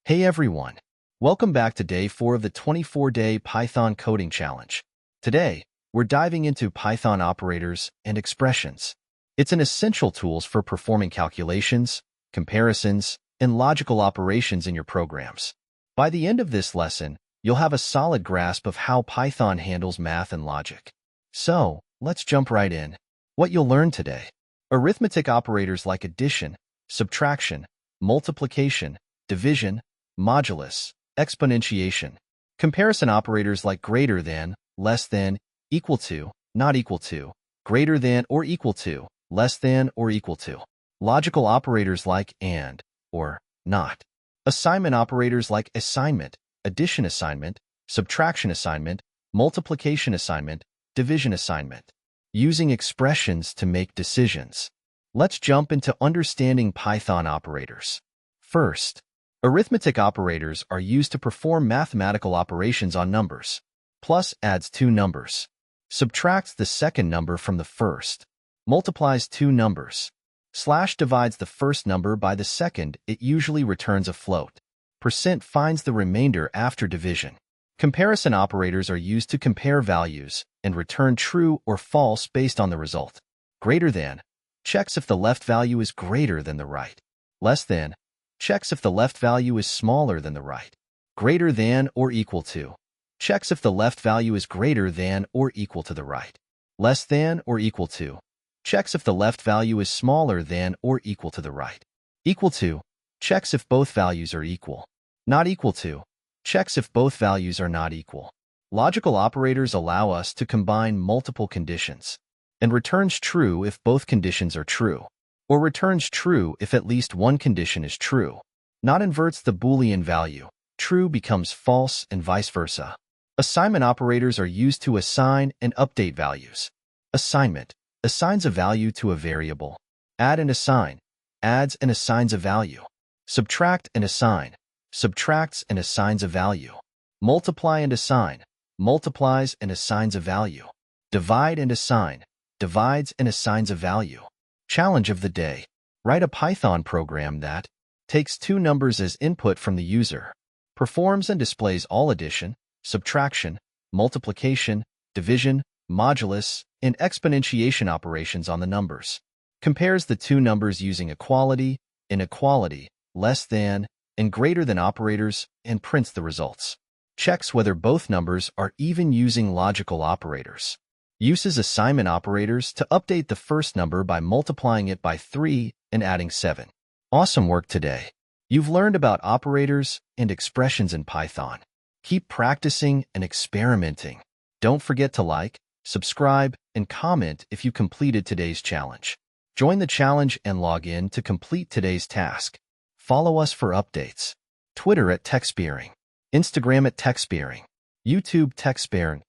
Hey everyone! Welcome back to day 4 of the 24-day Python coding challenge. Today, we're diving into Python operators and expressions. It's an essential tool for performing calculations, comparisons, and logical operations in your programs. By the end of this lesson, you'll have a solid grasp of how Python handles math and logic. So, let's jump right in. What you'll learn today: arithmetic operators like addition, subtraction, multiplication, division, modulus, exponentiation. Comparison operators like greater than, less than, equal to, not equal to, greater than or equal to, less than or equal to. Logical operators like and, or not. Assignment operators like assignment, addition assignment, subtraction assignment, multiplication assignment, division assignment. Using expressions to make decisions. Let's jump into understanding Python operators. First, arithmetic operators are used to perform mathematical operations on numbers. Plus adds two numbers. Subtracts the second number from the first. Multiplies two numbers. Slash divides the first number by the second. It usually returns a float. Percent finds the remainder after division. Comparison operators are used to compare values and return true or false based on the result. Greater than checks if the left value is greater than the right. Less than checks if the left value is smaller than the right. Greater than or equal to checks if the left value is greater than or equal to the right. Less than or equal to checks if the left value is smaller than or equal to the right. Equal to checks if both values are equal. Not equal to checks if both values are not equal. Logical operators allow us to combine multiple conditions, and returns true if both conditions are true, or returns true if at least one condition is true. Not inverts the Boolean value. True becomes false and vice versa. Assignment operators are used to assign and update values. Assignment assigns a value to a variable. Add and assign adds and assigns a value. Subtract and assign subtracts and assigns a value. Multiply and assign multiplies and assigns a value. Divide and assign divides and assigns a value. Challenge of the day: write a Python program that takes two numbers as input from the user, performs and displays all addition, subtraction, multiplication, division, modulus, and exponentiation operations on the numbers. Compares the two numbers using equality, inequality, less than, and greater than operators, and prints the results. Checks whether both numbers are even using logical operators. Uses assignment operators to update the first number by multiplying it by 3 and adding 7. Awesome work today. You've learned about operators and expressions in Python. Keep practicing and experimenting. Don't forget to like, subscribe, and comment if you completed today's challenge. Join the challenge and log in to complete today's task. Follow us for updates. Twitter at TechSpareNG. Instagram at TechSpareNG. YouTube TechSpareNG.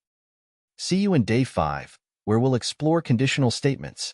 See you in day 5, where we'll explore conditional statements,